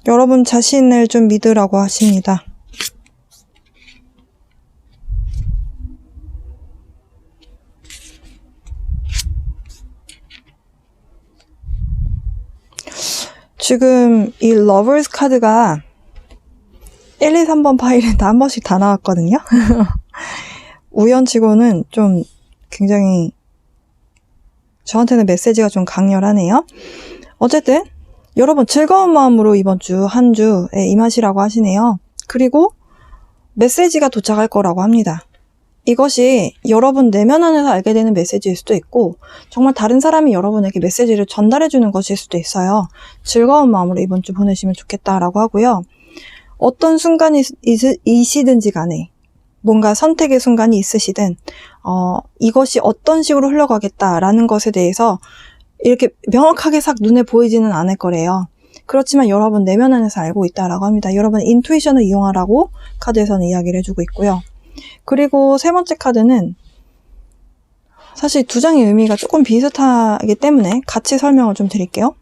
여러분 자신을 좀 믿으라고 하십니다. 지금 이 러버스 카드가 1, 2, 3번 파일에 한 번씩 다 나왔거든요. 우연치고는 좀 굉장히 저한테는 메시지가 좀 강렬하네요. 어쨌든 여러분 즐거운 마음으로 이번 주 한 주에 임하시라고 하시네요. 그리고 메시지가 도착할 거라고 합니다. 이것이 여러분 내면 안에서 알게 되는 메시지일 수도 있고 정말 다른 사람이 여러분에게 메시지를 전달해 주는 것일 수도 있어요. 즐거운 마음으로 이번 주 보내시면 좋겠다라고 하고요. 어떤 순간이시든지 간에 뭔가 선택의 순간이 있으시든 이것이 어떤 식으로 흘러가겠다라는 것에 대해서 이렇게 명확하게 싹 눈에 보이지는 않을 거래요. 그렇지만 여러분 내면 안에서 알고 있다라고 합니다. 여러분 인투이션을 이용하라고 카드에서는 이야기를 해주고 있고요. 그리고 세 번째 카드는 사실 두 장의 의미가 조금 비슷하기 때문에 같이 설명을 좀 드릴게요.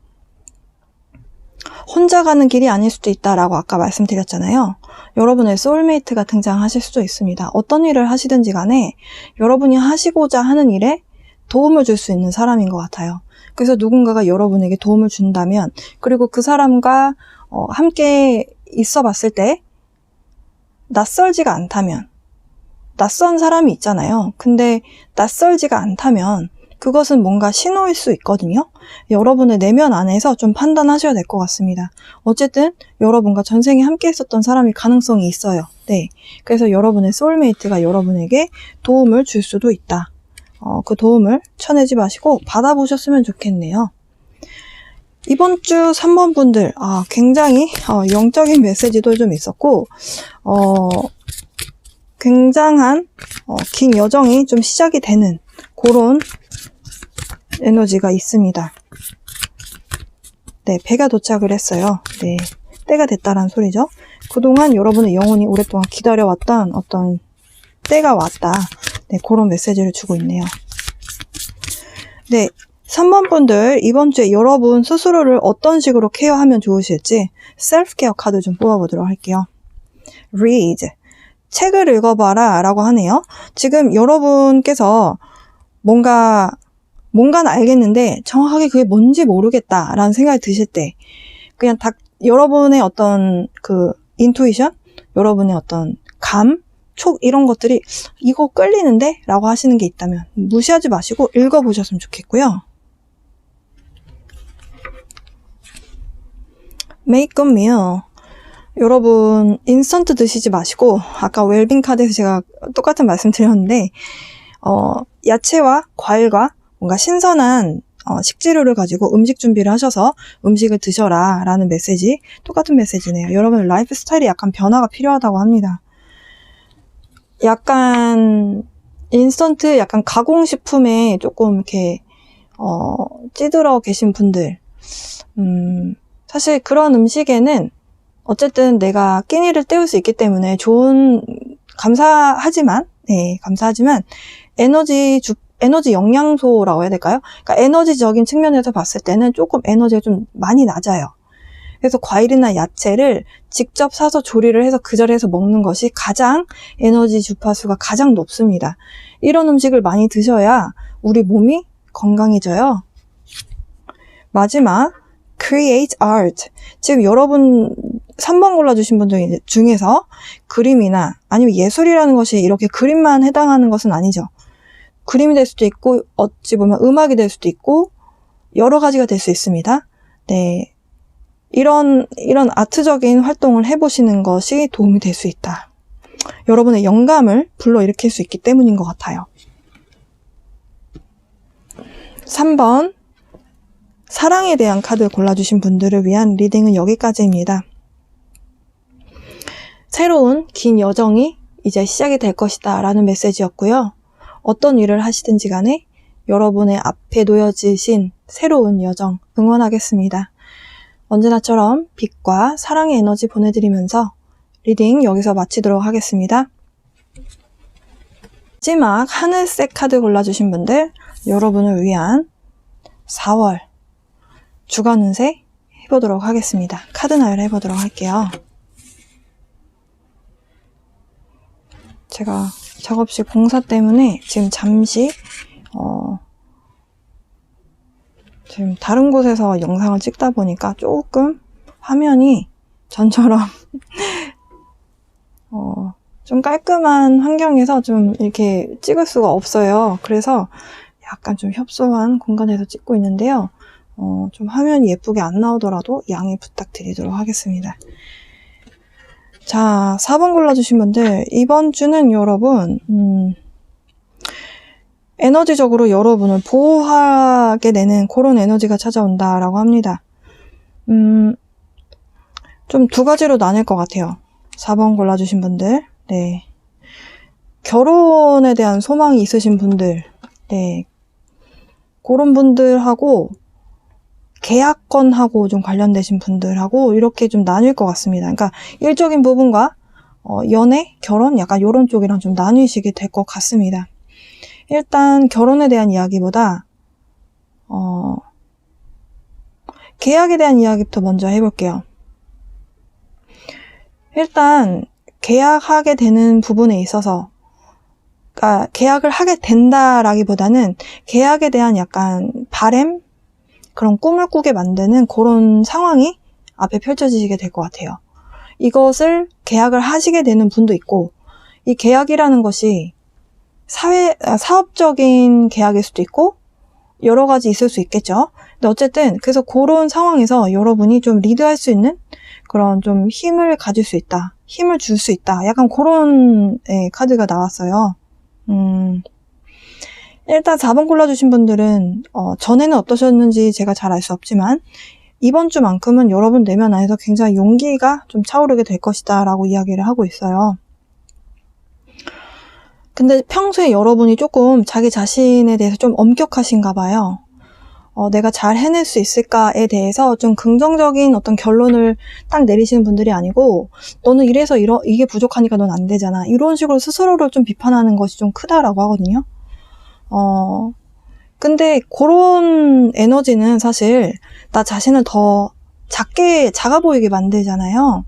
혼자 가는 길이 아닐 수도 있다라고 아까 말씀드렸잖아요. 여러분의 소울메이트가 등장하실 수도 있습니다. 어떤 일을 하시든지 간에 여러분이 하시고자 하는 일에 도움을 줄 수 있는 사람인 것 같아요. 그래서 누군가가 여러분에게 도움을 준다면, 그리고 그 사람과 함께 있어 봤을 때 낯설지가 않다면, 낯선 사람이 있잖아요. 근데 낯설지가 않다면 그것은 뭔가 신호일 수 있거든요. 여러분의 내면 안에서 좀 판단하셔야 될 것 같습니다. 어쨌든 여러분과 전생에 함께 했었던 사람일 가능성이 있어요. 네, 그래서 여러분의 소울메이트가 여러분에게 도움을 줄 수도 있다. 그 도움을 쳐내지 마시고 받아보셨으면 좋겠네요. 이번 주 3번 분들 굉장히 영적인 메시지도 좀 있었고 굉장한 긴 여정이 좀 시작이 되는 그런 에너지가 있습니다. 네, 배가 도착을 했어요. 네, 때가 됐다라는 소리죠. 그동안 여러분의 영혼이 오랫동안 기다려왔던 어떤 때가 왔다. 네, 그런 메시지를 주고 있네요. 네, 3번 분들 이번 주에 여러분 스스로를 어떤 식으로 케어하면 좋으실지 셀프 케어 카드 좀 뽑아보도록 할게요. Read. 책을 읽어봐라 라고 하네요. 지금 여러분께서 뭔가는 알겠는데 정확하게 그게 뭔지 모르겠다라는 생각이 드실 때 그냥 여러분의 어떤 그 인투이션, 여러분의 어떤 감, 촉 이런 것들이 이거 끌리는데? 라고 하시는 게 있다면 무시하지 마시고 읽어보셨으면 좋겠고요. Make a meal. 여러분 인스턴트 드시지 마시고 아까 웰빙 카드에서 제가 똑같은 말씀 드렸는데 야채와 과일과 뭔가 신선한 식재료를 가지고 음식 준비를 하셔서 음식을 드셔라 라는 메시지, 똑같은 메시지네요. 여러분 라이프 스타일이 약간 변화가 필요하다고 합니다. 약간 인스턴트, 약간 가공식품에 조금 이렇게 찌들어 계신 분들, 사실 그런 음식에는 어쨌든 내가 끼니를 때울 수 있기 때문에 감사하지만 에너지 영양소라고 해야 될까요? 그러니까 에너지적인 측면에서 봤을 때는 조금 에너지가 좀 많이 낮아요. 그래서 과일이나 야채를 직접 사서 조리를 해서 그 자리에서 먹는 것이 가장 에너지 주파수가 가장 높습니다. 이런 음식을 많이 드셔야 우리 몸이 건강해져요. 마지막, create art. 지금 여러분 3번 골라주신 분들 중에서 그림이나 아니면 예술이라는 것이 이렇게 그림만 해당하는 것은 아니죠. 그림이 될 수도 있고 어찌 보면 음악이 될 수도 있고 여러 가지가 될 수 있습니다. 네. 이런 아트적인 활동을 해보시는 것이 도움이 될 수 있다. 여러분의 영감을 불러일으킬 수 있기 때문인 것 같아요. 3번 사랑에 대한 카드 골라주신 분들을 위한 리딩은 여기까지입니다. 새로운 긴 여정이 이제 시작이 될 것이다 라는 메시지였고요. 어떤 일을 하시든지 간에 여러분의 앞에 놓여지신 새로운 여정 응원하겠습니다. 언제나처럼 빛과 사랑의 에너지 보내드리면서 리딩 여기서 마치도록 하겠습니다. 마지막 하늘색 카드 골라주신 분들, 여러분을 위한 4월 주간 운세 해보도록 하겠습니다. 카드 나열 해보도록 할게요. 제가 작업실 공사 때문에 지금 잠시 지금 다른 곳에서 영상을 찍다 보니까 조금 화면이 전처럼 좀 깔끔한 환경에서 좀 이렇게 찍을 수가 없어요. 그래서 약간 좀 협소한 공간에서 찍고 있는데요. 좀 화면이 예쁘게 안 나오더라도 양해 부탁드리도록 하겠습니다. 자, 4번 골라주신 분들, 이번 주는 여러분 에너지적으로 여러분을 보호하게 되는 그런 에너지가 찾아온다라고 합니다. 좀 두 가지로 나뉠 것 같아요. 4번 골라주신 분들. 네. 결혼에 대한 소망이 있으신 분들. 네. 그런 분들하고 계약건하고 좀 관련되신 분들하고 이렇게 좀 나뉠 것 같습니다. 그러니까 일적인 부분과 연애, 결혼 약간 이런 쪽이랑 좀 나뉘시게 될 것 같습니다. 일단 결혼에 대한 이야기보다 계약에 대한 이야기부터 먼저 해볼게요. 일단 계약하게 되는 부분에 있어서 그러니까 계약을 하게 된다라기보다는 계약에 대한 약간 바램? 그런 꿈을 꾸게 만드는 그런 상황이 앞에 펼쳐지게 될 것 같아요. 이것을 계약을 하시게 되는 분도 있고 이 계약이라는 것이 사업적인 계약일 수도 있고 여러 가지 있을 수 있겠죠. 근데 어쨌든 그래서 그런 상황에서 여러분이 좀 리드할 수 있는 그런 좀 힘을 가질 수 있다. 힘을 줄 수 있다. 약간 그런 카드가 나왔어요. 일단 4번 골라주신 분들은 전에는 어떠셨는지 제가 잘 알 수 없지만 이번 주만큼은 여러분 내면 안에서 굉장히 용기가 좀 차오르게 될 것이다 라고 이야기를 하고 있어요. 근데 평소에 여러분이 조금 자기 자신에 대해서 좀 엄격하신가 봐요. 내가 잘 해낼 수 있을까에 대해서 좀 긍정적인 어떤 결론을 딱 내리시는 분들이 아니고 너는 이래서 이게 부족하니까 넌 안 되잖아. 이런 식으로 스스로를 좀 비판하는 것이 좀 크다라고 하거든요. 근데 그런 에너지는 사실 나 자신을 더 작아 보이게 만들잖아요.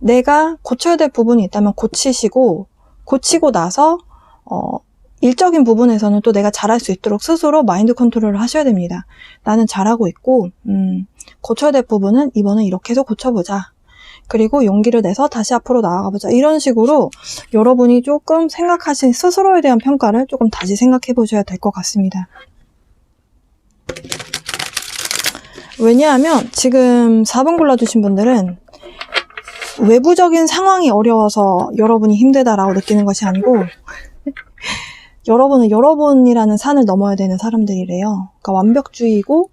내가 고쳐야 될 부분이 있다면 고치고 나서 일적인 부분에서는 또 내가 잘할 수 있도록 스스로 마인드 컨트롤을 하셔야 됩니다. 나는 잘하고 있고 고쳐야 될 부분은 이번엔 이렇게 해서 고쳐보자. 그리고 용기를 내서 다시 앞으로 나아가보자. 이런 식으로 여러분이 조금 생각하신 스스로에 대한 평가를 조금 다시 생각해 보셔야 될 것 같습니다. 왜냐하면 지금 4번 골라주신 분들은 외부적인 상황이 어려워서 여러분이 힘들다라고 느끼는 것이 아니고 여러분은 여러분이라는 산을 넘어야 되는 사람들이래요. 그러니까 완벽주의고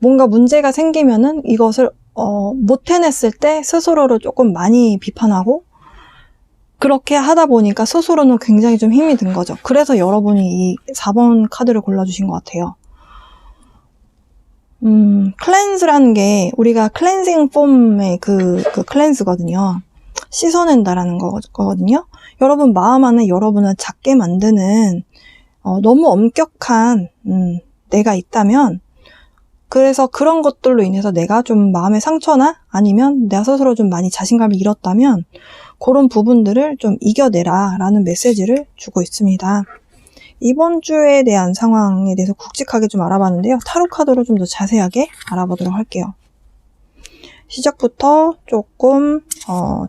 뭔가 문제가 생기면은 이것을 못 해냈을 때 스스로를 조금 많이 비판하고 그렇게 하다 보니까 스스로는 굉장히 좀 힘이 든 거죠. 그래서 여러분이 이 4번 카드를 골라주신 것 같아요. 클렌즈라는 게 우리가 클렌징 폼의 그 클렌즈거든요. 씻어낸다라는 거거든요. 여러분 마음 안에 여러분을 작게 만드는 너무 엄격한 내가 있다면 그래서 그런 것들로 인해서 내가 좀 마음의 상처나 아니면 내가 스스로 좀 많이 자신감을 잃었다면 그런 부분들을 좀 이겨내라 라는 메시지를 주고 있습니다. 이번 주에 대한 상황에 대해서 굵직하게 좀 알아봤는데요. 타로 카드로 좀 더 자세하게 알아보도록 할게요. 시작부터 조금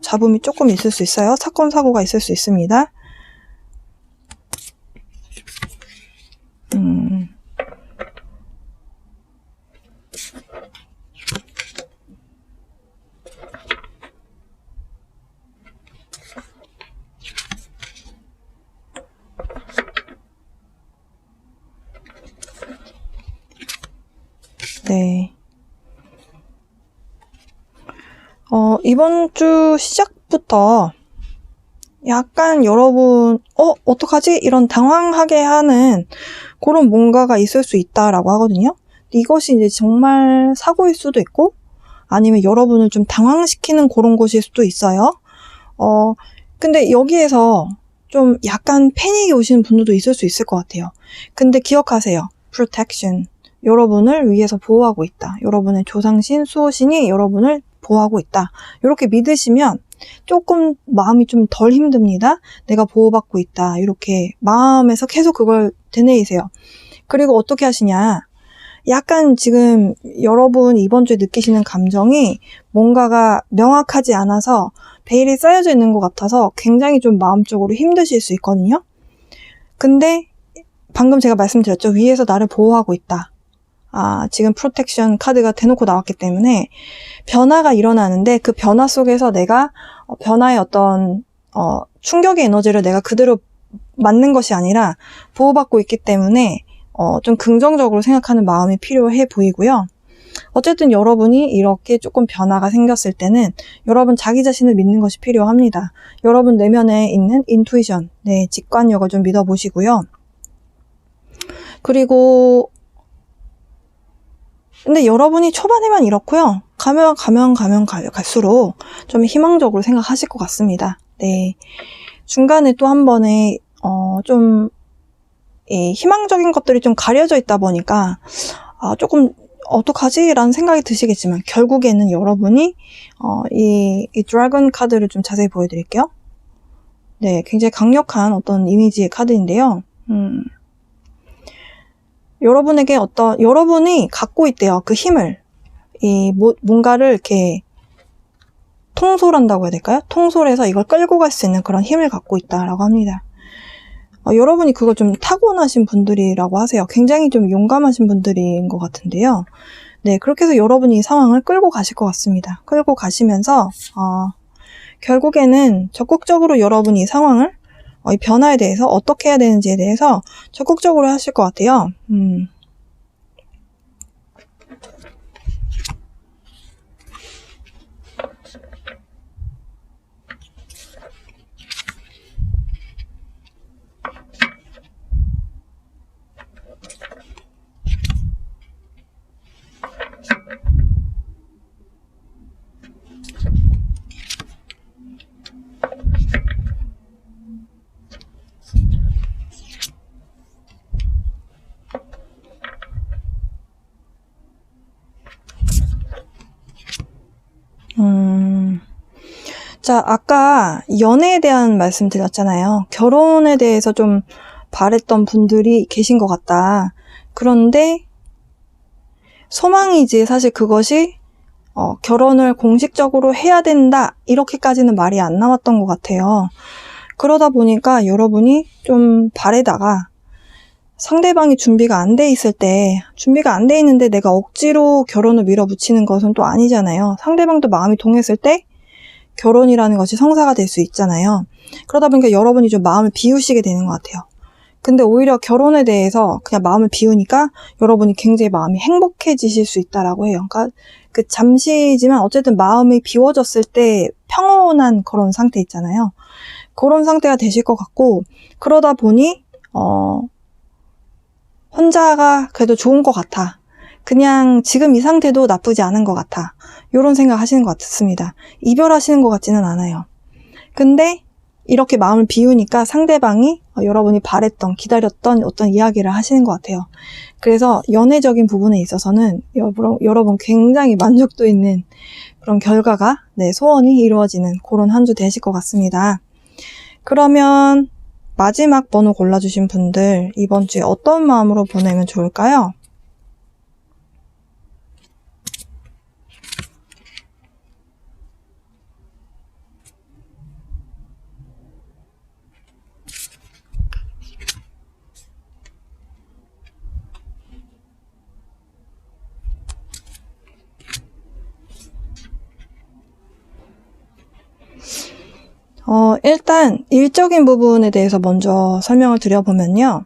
잡음이 조금 있을 수 있어요. 사건 사고가 있을 수 있습니다. 네. 이번 주 시작부터 약간 여러분, 어떡하지? 이런 당황하게 하는 그런 뭔가가 있을 수 있다라고 하거든요. 이것이 이제 정말 사고일 수도 있고, 아니면 여러분을 좀 당황시키는 그런 것일 수도 있어요. 근데 여기에서 좀 약간 패닉이 오시는 분들도 있을 수 있을 것 같아요. 근데 기억하세요. protection. 여러분을 위해서 보호하고 있다. 여러분의 조상신, 수호신이 여러분을 보호하고 있다. 이렇게 믿으시면 조금 마음이 좀 덜 힘듭니다. 내가 보호받고 있다. 이렇게 마음에서 계속 그걸 되뇌이세요. 그리고 어떻게 하시냐. 약간 지금 여러분 이번 주에 느끼시는 감정이 뭔가가 명확하지 않아서 베일이 쌓여져 있는 것 같아서 굉장히 좀 마음적으로 힘드실 수 있거든요. 근데 방금 제가 말씀드렸죠. 위에서 나를 보호하고 있다. 지금 프로텍션 카드가 대놓고 나왔기 때문에 변화가 일어나는데 그 변화 속에서 내가 변화의 어떤 충격의 에너지를 내가 그대로 맞는 것이 아니라 보호받고 있기 때문에 좀 긍정적으로 생각하는 마음이 필요해 보이고요. 어쨌든 여러분이 이렇게 조금 변화가 생겼을 때는 여러분 자기 자신을 믿는 것이 필요합니다. 여러분 내면에 있는 인투이션, 네, 직관력을 좀 믿어보시고요. 그리고 근데 여러분이 초반에만 이렇고요. 가면 갈수록 좀 희망적으로 생각하실 것 같습니다. 네. 중간에 또 한 번에 좀 희망적인 것들이 좀 가려져 있다 보니까 조금 어떡하지? 라는 생각이 드시겠지만 결국에는 여러분이 이 드래곤 카드를 좀 자세히 보여드릴게요. 네, 굉장히 강력한 어떤 이미지의 카드인데요. 여러분에게 여러분이 갖고 있대요. 그 힘을. 뭔가를 이렇게 통솔한다고 해야 될까요? 통솔해서 이걸 끌고 갈 수 있는 그런 힘을 갖고 있다라고 합니다. 여러분이 그걸 좀 타고나신 분들이라고 하세요. 굉장히 좀 용감하신 분들인 것 같은데요. 네, 그렇게 해서 여러분이 이 상황을 끌고 가실 것 같습니다. 끌고 가시면서 결국에는 적극적으로 여러분이 이 상황을 이 변화에 대해서 어떻게 해야 되는지에 대해서 적극적으로 하실 것 같아요. 자, 아까 연애에 대한 말씀 드렸잖아요. 결혼에 대해서 좀 바랬던 분들이 계신 것 같다. 그런데 소망이지 사실 그것이 결혼을 공식적으로 해야 된다 이렇게까지는 말이 안 나왔던 것 같아요. 그러다 보니까 여러분이 좀 바래다가 상대방이 준비가 안 돼 있을 때, 준비가 안 돼 있는데 내가 억지로 결혼을 밀어붙이는 것은 또 아니잖아요. 상대방도 마음이 동했을 때 결혼이라는 것이 성사가 될 수 있잖아요. 그러다 보니까 여러분이 좀 마음을 비우시게 되는 것 같아요. 근데 오히려 결혼에 대해서 그냥 마음을 비우니까 여러분이 굉장히 마음이 행복해지실 수 있다라고 해요. 그러니까 그 잠시지만 어쨌든 마음이 비워졌을 때 평온한 그런 상태 있잖아요. 그런 상태가 되실 것 같고, 그러다 보니 혼자가 그래도 좋은 것 같아. 그냥 지금 이 상태도 나쁘지 않은 것 같아. 이런 생각 하시는 것 같습니다. 이별하시는 것 같지는 않아요. 근데 이렇게 마음을 비우니까 상대방이 여러분이 바랬던, 기다렸던 어떤 이야기를 하시는 것 같아요. 그래서 연애적인 부분에 있어서는 여러분 굉장히 만족도 있는 그런 결과가, 네, 소원이 이루어지는 그런 한 주 되실 것 같습니다. 그러면 마지막 번호 골라주신 분들 이번 주에 어떤 마음으로 보내면 좋을까요? 일단 일적인 부분에 대해서 먼저 설명을 드려보면요.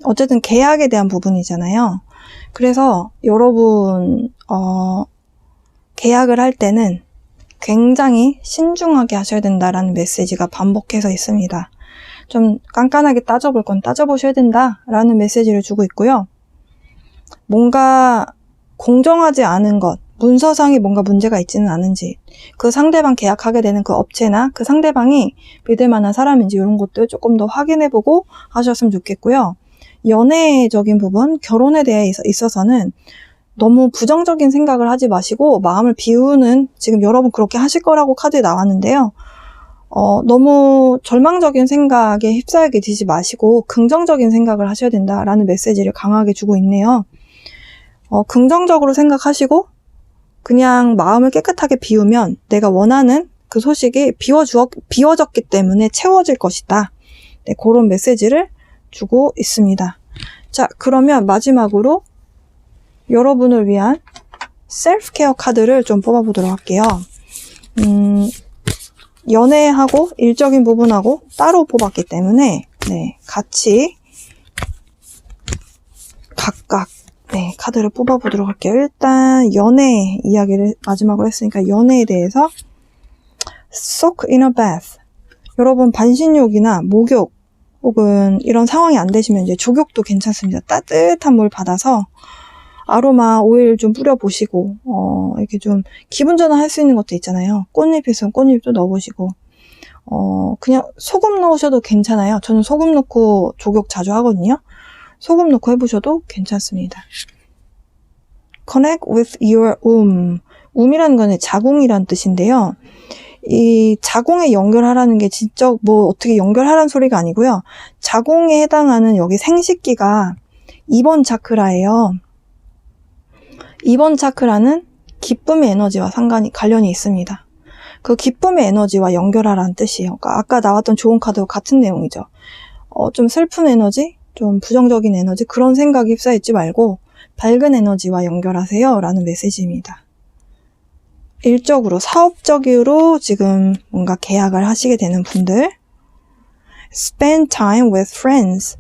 어쨌든 계약에 대한 부분이잖아요. 그래서 여러분 계약을 할 때는 굉장히 신중하게 하셔야 된다라는 메시지가 반복해서 있습니다. 좀 깐깐하게 따져볼 건 따져보셔야 된다라는 메시지를 주고 있고요. 뭔가 공정하지 않은 것, 문서상이 뭔가 문제가 있지는 않은지, 그 상대방 계약하게 되는 그 업체나 그 상대방이 믿을 만한 사람인지 이런 것들 조금 더 확인해보고 하셨으면 좋겠고요. 연애적인 부분, 결혼에 대해 있어서는 너무 부정적인 생각을 하지 마시고 마음을 비우는, 지금 여러분 그렇게 하실 거라고 카드에 나왔는데요. 너무 절망적인 생각에 휩싸이게 되지 마시고 긍정적인 생각을 하셔야 된다라는 메시지를 강하게 주고 있네요. 긍정적으로 생각하시고 그냥 마음을 깨끗하게 비우면 내가 원하는 그 소식이 비워졌기 때문에 채워질 것이다. 네, 그런 메시지를 주고 있습니다. 자, 그러면 마지막으로 여러분을 위한 셀프 케어 카드를 좀 뽑아보도록 할게요. 연애하고 일적인 부분하고 따로 뽑았기 때문에 네, 같이 각각 카드를 뽑아보도록 할게요. 일단 연애 이야기를 마지막으로 했으니까 연애에 대해서 soak in a bath. 여러분 반신욕이나 목욕 혹은 이런 상황이 안 되시면 이제 족욕도 괜찮습니다. 따뜻한 물 받아서 아로마 오일 좀 뿌려보시고 이렇게 좀 기분 전환할 수 있는 것도 있잖아요. 꽃잎 있으면 꽃잎도 넣어보시고 그냥 소금 넣으셔도 괜찮아요. 저는 소금 넣고 족욕 자주 하거든요. 소금 넣고 해보셔도 괜찮습니다. Connect with your 이라는 건 자궁이란 뜻인데요. 이 자궁에 연결하라는 게 진짜 뭐 어떻게 연결하라는 소리가 아니고요. 자궁에 해당하는 여기 생식기가 2번 차크라예요. 2번 차크라는 기쁨의 에너지와 관련이 있습니다. 그 기쁨의 에너지와 연결하라는 뜻이에요. 그러니까 아까 나왔던 좋은 카드와 같은 내용이죠. 좀 슬픈 에너지, 좀 부정적인 에너지 그런 생각이 휩싸이지 말고 밝은 에너지와 연결하세요 라는 메시지입니다. 일적으로 사업적으로 지금 뭔가 계약을 하시게 되는 분들 spend time with friends.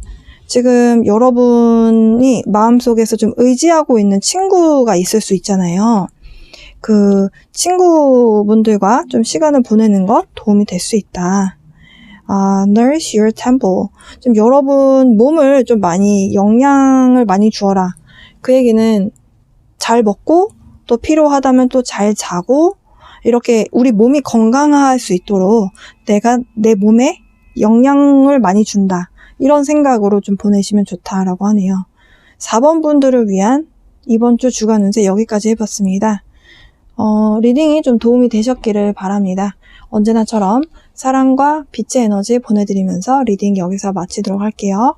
지금 여러분이 마음속에서 좀 의지하고 있는 친구가 있을 수 있잖아요. 그 친구분들과 좀 시간을 보내는 것 도움이 될 수 있다. Nourish your temple. 좀 여러분 몸을 좀 많이 영양을 많이 주어라. 그 얘기는 잘 먹고 또 필요하다면 또 잘 자고 이렇게 우리 몸이 건강할 수 있도록 내가 내 몸에 영양을 많이 준다. 이런 생각으로 좀 보내시면 좋다라고 하네요. 4번 분들을 위한 이번 주 주간 운세 여기까지 해봤습니다. 리딩이 좀 도움이 되셨기를 바랍니다. 언제나처럼 사랑과 빛의 에너지 보내드리면서 리딩 여기서 마치도록 할게요.